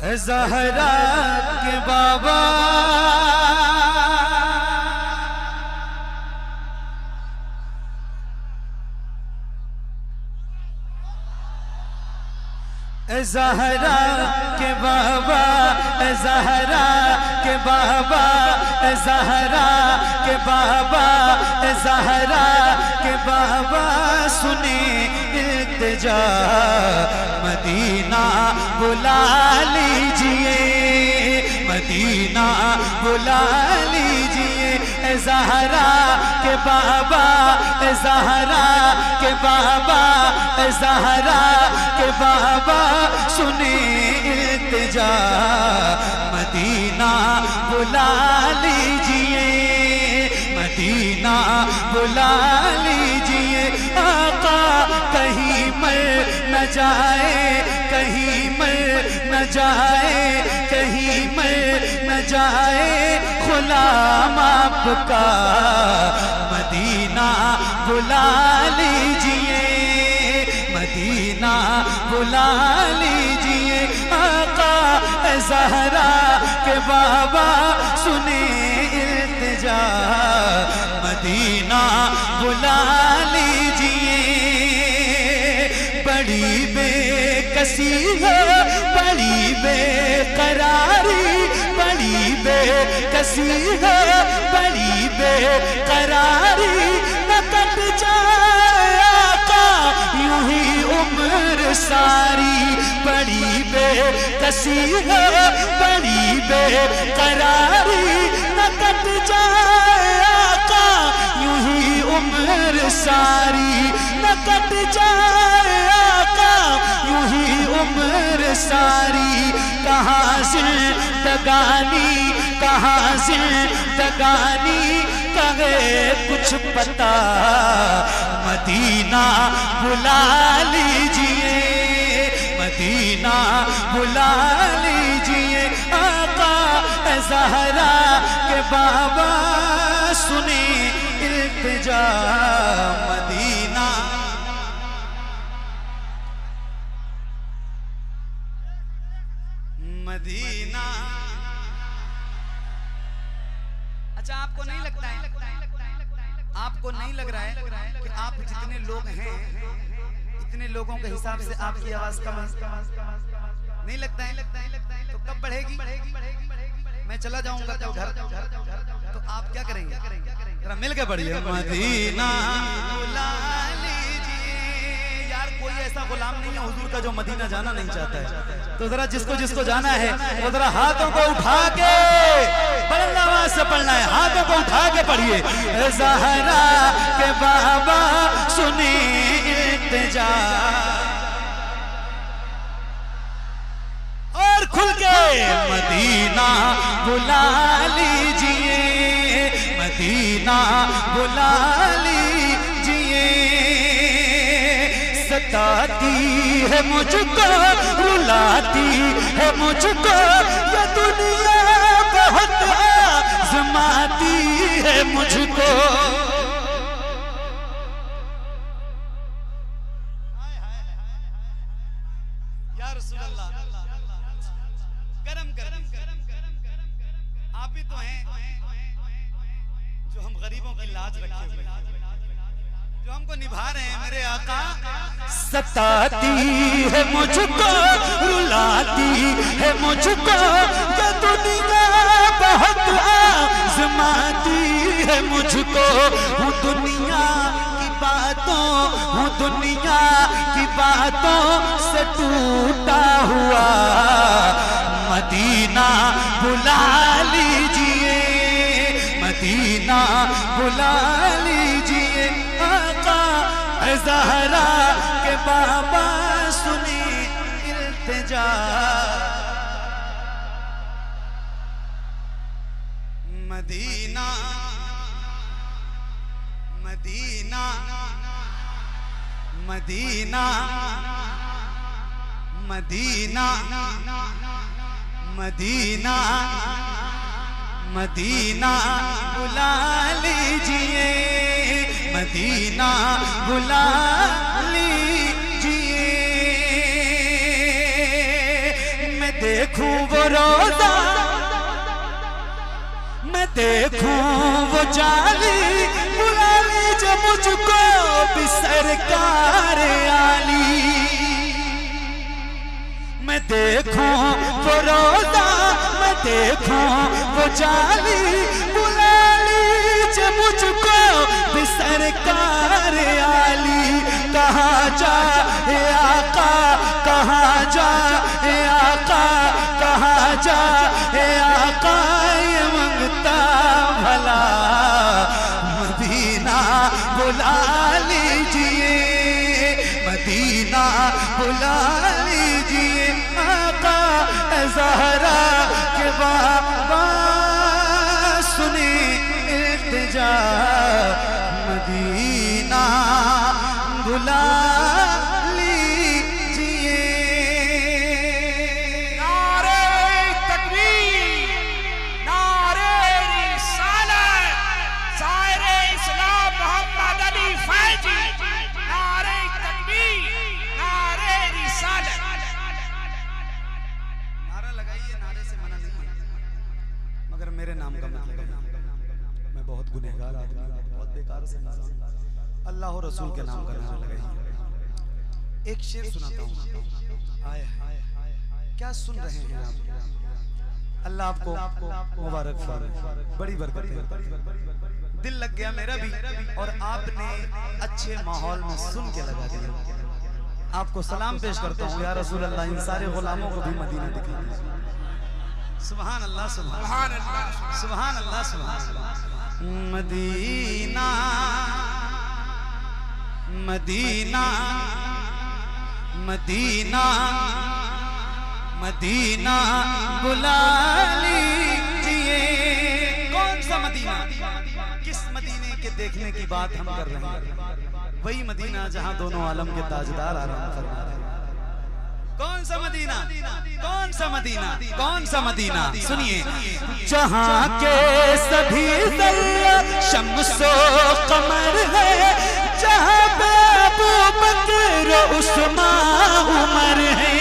ज़हरा के बाबा ज़हरा के बाबा ज़हरा के बाबा ज़हरा के बाबा ज़हरा के बाबा सुने इल्तिजा मदीना बुला लीजिए मदीना बुला लीजिए ज़हरा के बाबा ज़हरा के बाबा ज़हरा के बाबा सुने इल्तिजा मदीना बुला लीजिए मदीना बुला लीजिए आका कहीं मर न जाए कहीं मर न जाए कहीं मर न जाए गुलाम आपका मदीना बुला लीजिए मदीना बुला लीजिए आका ज़हरा के बाबा सुने इल्तिजा मदीना बुला लीजिए बड़ी बेकसी है बड़ी बेकरारी बड़ी बेकसी है बड़ी बेकरारी न कट जाए आका यूं ही उम्र सारी बड़ी बेकसी है बड़ी बेकरारी न कट जाए आका यूं ही उम्र सारी न कट जाए आका यूं ही उम्र सारी कहाँ जिंदगानी कहाँ जिंदगानी कहे कुछ पता मदीना बुला लीजिए मदीना बुला लीजिए आका ज़हरा के बाबा सुने इल्तिजा मदीना मदीना। अच्छा आपको नहीं लगता है आपको नहीं लग रहा है कि आप जितने लोग हैं इतने लोगों के हिसाब से आपकी आवाज कम नहीं लगता है तो कब बढ़ेगी मैं चला जाऊंगा कल घर तो आप क्या करेंगे जरा मिल के बढ़िए मदीना बुला लीजिए यार कोई ऐसा गुलाम नहीं है हुजूर का जो मदीना जाना नहीं चाहता है तो जरा जिसको जिसको जाना है वो जरा हाथों को उठा के पढ़ना आवाज से पढ़ना है हाथों को उठा के पढ़िए ज़हरा के बाबा सुने इल्तिजा और खुल के मदीना बुला लीजिए मदीना बुला लीजिए सताती है मुझको रुलाती है मुझको ये दुनिया बहुत आज़माती है मुझको या रसूल अल्लाह गरम आप ही तो हैं जो हम गरीबों की लाज रखे हुए जो हमको निभा रहे हैं मेरे आका सताती है मुझको रुलाती है मुझको ये दुनिया बहुत आज़माती है मुझको हूँ दुनिया की बातों हूँ दुनिया की बातों से टूटा हुआ मदीना बुला लीजिए मदीना बुला लीजिए आका ज़हरा के बाबा सुनी इल्तिजा Medina Medina Medina Medina Medina Medina बुला लीजिए मदीना बुला लीजिए मैं देखूं वो रोजा, मैं देखूं वो जाली, बुला लीजिए मुझको भी सरकार आली। मैं देखूं वो रोजा, मैं देखूं वो जाली, बुला लीजिए मुझको भी सरकार आली। कहाँ जा हे आका, कहाँ जा हे आका, कहाँ जा हे आका, ये मंगता भला मदीना बुला लीजिए, मदीना बुला लीजिए। आका ज़हरा के बाबा सुने इल्तिजा, मदीना बुला लीजिए। नारे तकबीर, नारे रिसालत, सायरे इस्लाम मोहम्मद अली फैजी। नारे तकबीर, नारे रिसालत। नारा लगाइए, नारे से मना नहीं है, मगर मेरे नाम का मतलब मैं बहुत गुनहगार आदमी, बहुत बेकार से इंसान, अल्लाह और रसूल के नाम का नारा लगाइए। एक शेर सुनाता हूँ, आए क्या सुन रहे हैं आप? अल्लाह आपको मुबारक फरमाए, बड़ी बरकत है। दिल लग गया मेरा भी, और आपने अच्छे माहौल में सुन के लगा दिया। आपको सलाम पेश करता हूँ, या रसूल अल्लाह, इन सारे गुलामों को भी मदीना दिखा दीजिए। सुभान अल्लाह, सुभान अल्लाह, सुभान अल्लाह, सुभान अल्लाह। मदीना मदीना मदीना मदीना बुला लीजिए। कौन सा मदीना? किस मदीने के देखने की बात हम कर रहे हैं? वही मदीना जहां दोनों आलम के ताजदार आराम फरमा रहे हैं। कौन सा मदीना? कौन सा मदीना? कौन सा मदीना? सुनिए, जहां के सभी ज़र्रा शम्सो कमर है, जहां पे अबू बकर उस्मान उमर है,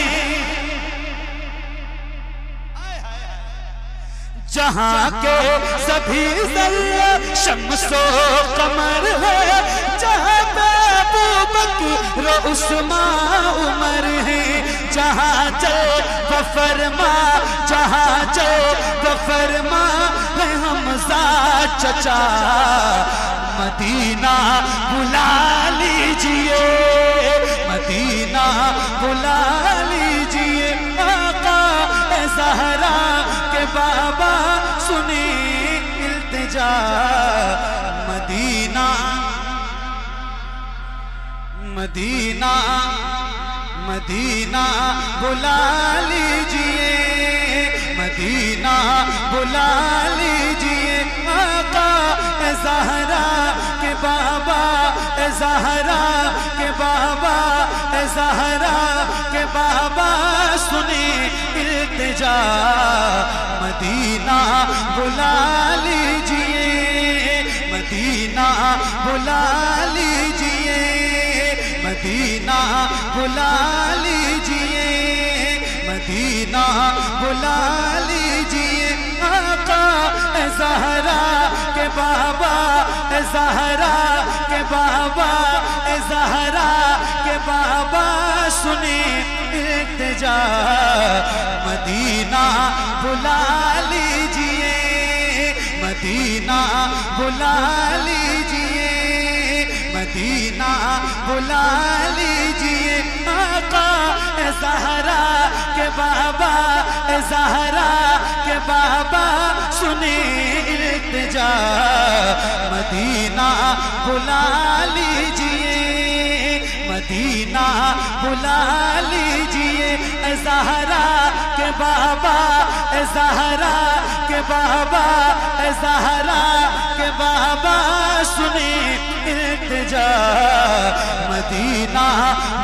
जहां के सभी ज़र्रा शम्सो कमर है, जहां पे अबू बकर उस्मान उमर है, जहां चल वो फरमा, जहां चल वो फरमा है हमज़ा चचा, मदीना बुला लीजिए, मदीना बुला लीजिए। आका ज़हरा के बाबा सुने इल्तिजा, मदीना मदीना मदीना बुला लीजिए, मदीना बुला लीजिए। आका ज़हरा के बाबा, ज़हरा के बाबा, ज़हरा के बाबा सुने इल्तिजा, मदीना बुला लीजिए, मदीना बुला लीजिए, मदीना बुला लीजिए, मदीना बुला लीजिए। आका ज़हरा के बाबा, ज़हरा के बाबा, ज़हरा के बाबा सुने इल्तिजा, मदीना बुला लीजिए, मदीना बुला लीजिए, मदीना बुला लीजिए। आका ज़हरा के बाबा, ज़हरा के बाबा सुने इल्तिजा, मदीना बुला लीजिए, मदीना बुला लीजिए। ज़हरा के बाबा, ज़हरा के बाबा, ज़हरा के बाबा सुने इल्तिजा, मदीना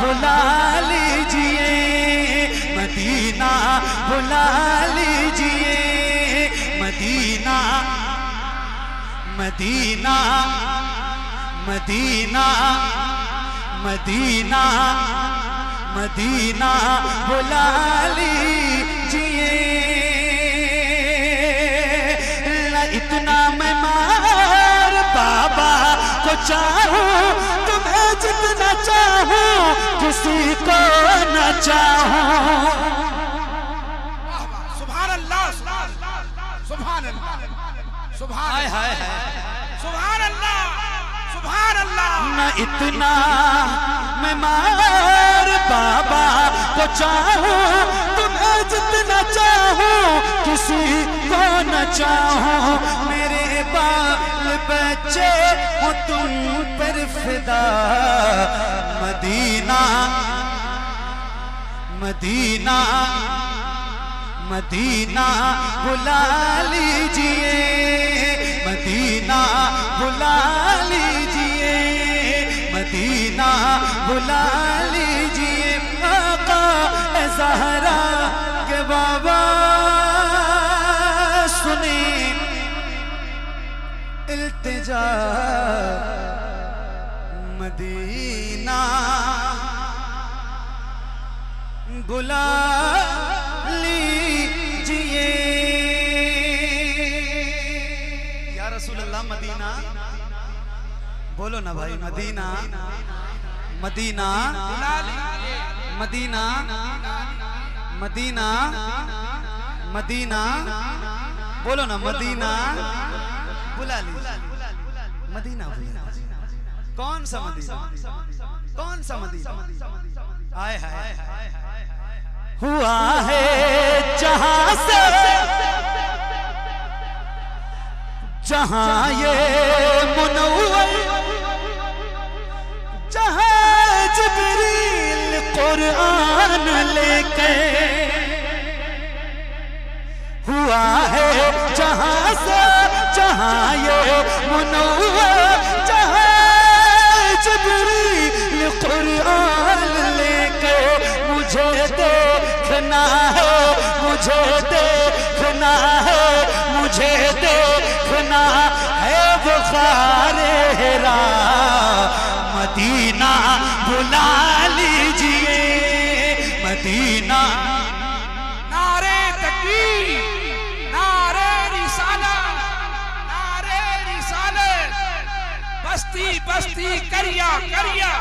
बुला लीजिए, मदीना बुला लीजिए, Madina Medina Medina Medina Medina बुला लीजिए। लीजिए, न इतना मैं मार बाबा को चाहूं, तुम्हें जितना चाहूं किसी को न चाहूं। सुभान अल्लाह, सुभान अल्लाह, सुभान सुभान अल्लाह, सुभान अल्लाह। न इतना मैं मार बाबा को चाहूं, तुम्हें जितना चाहूं किसी को न चाहूं। मेरे बाल बच्चे हो तुम पर फिदा, मदीना मदीना मदीना बुला लीजिए, मदीना बुला लीजिए, मदीना बुला लीजिए। आका ज़हरा के बाबा सुने इल्तिजा, मदीना बुला लीजिए। या रसूल अल्लाह मदीना बोलो ना भाई, Madina Medina Medina Medina Madina बोलो ना, मदीना बुला लीजिए, मदीना बुला। कौन सा मदीना, कौन सा मदीना? आए हाय हुआ है जहां से जहां ये मुनव्वर, जहां जिब्रील कुरान लेके। हुआ है जहां से जहां ये मुनव्वर, जहां जिब्रील कुरान लेके। मुझे देखना है, मुझे देखना है, मुझे देखना है बुखारे हिरा, मदीना बुला लीजिए, मदीना। नारे तकबीर, नारे रिसालत, नारे रिसालत, बस्ती बस्ती करिया करिया।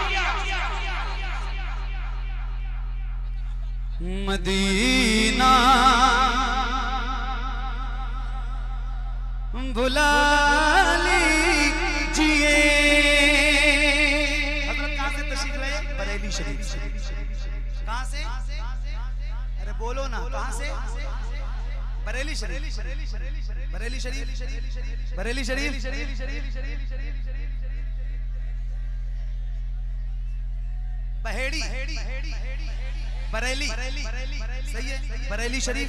मदीना बुला लीजिए। हज़रत कहाँ से तशरीफ लाए? बरेली शरीफ। कहाँ से? अरे बोलो ना, कहाँ से? बरेली शरीफ, बरेली शरीफ, बरेली शरीफ, बहेड़ी, बरेली, सही है, बरेली शरीफ।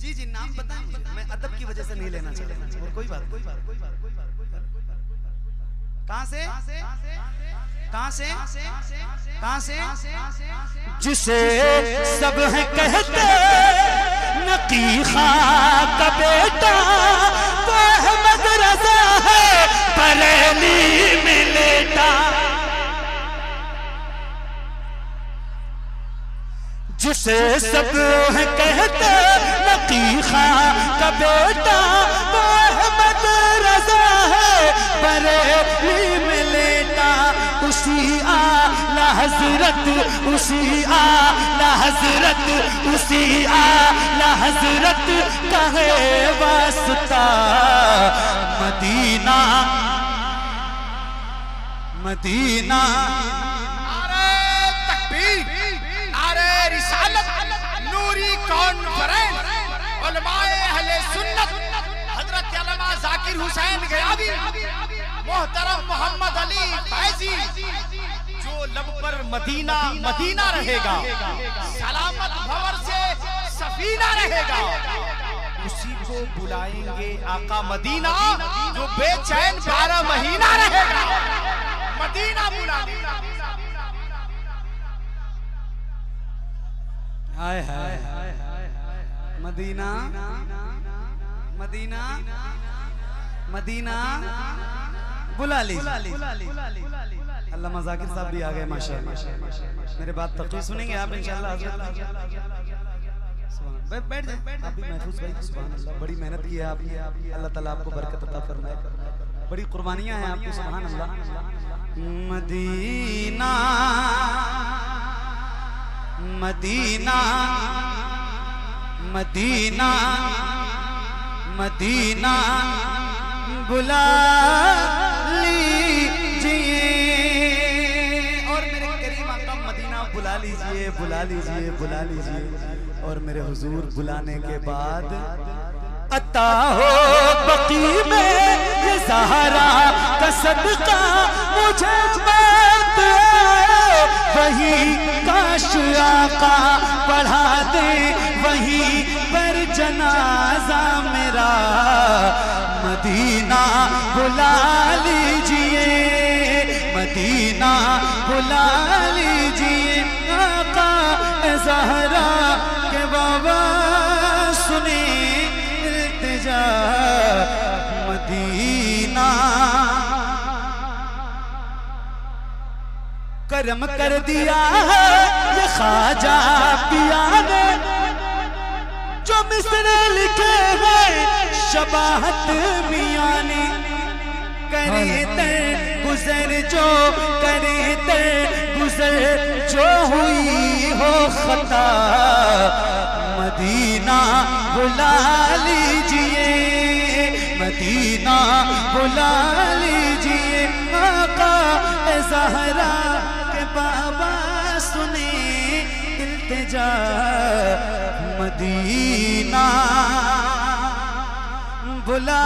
जी जी नाम बताएं मुझे, मैं अदब की वजह से नहीं लेना चाहता, और कोई बात। कहाँ से? कहाँ से? कहाँ से? जिसे सब है कहते नकी खां का बेटा, वो अहमद रज़ा है बरेली में लेटा। जिसे सब है कहते नकी खां का बेटा, वो अहमद रज़ा है बरेली में लेटा। उसी आला हजरत, उसी आला हजरत, उसी आला हजरत का है वास्ता, मदीना मदीना। नारे तकबीर, नारे रिसालत, नूरी कॉन्फ्रेंस, उलमाए अहले सुन्नत, हजरत अल्लामा जाकिर हुसैन गयाबी, मोहतरम मोहम्मद अली फैजी। जो लब पर मदीना मदीना रहेगा, सलामत भंवर से सफीना रहेगा, उसी को बुलाएंगे आका मदीना। जो बेचैन 12 महीना रहेगा, मदीना बुलाएंगे। हाय हाय मदीना मदीना मदीना बुला ली। अल्लामा जाकिर साहब भी आ गए माशाअल्लाह। मेरे बात तकरीर सुनेंगे आप इंशाअल्लाह। बैठ जाए आप भी महफूज भाई। सुभान अल्लाह, बड़ी मेहनत की है आपने, अल्लाह ताला आपको बरकत अता फरमाए। बड़ी कुर्बानियां हैं आपकी, सुभान अल्लाह। मदीना मदीना मदीना मदीना बुला लीजिए। और मेरे करीम आका मदीना बुला लीजिए, बुला लीजिए, बुला लीजिए। और मेरे हुजूर बुलाने के बाद अता हो बकी में ये सहारा का सदका मुझे मत वही काश आका पढ़ा दे वहीं पर जनाजा मेरा। मदीना बुला लीजिए, मदीना बुला लीजिए। आका ज़हरा के बाबा सुने इल्तिजा। मदीना करम कर दिया ये ख्वाजा पिया ने, जो मिसरे लिखे हैं शबाहत मियां ने। करे तर गुजर जो, करे तर गुजर जो हुई हो खता। मदीना बुला लीजिए, मदीना बुला लीजिए। आका ज़हरा के बाबा सुने इल्तिजा। मदीना बुला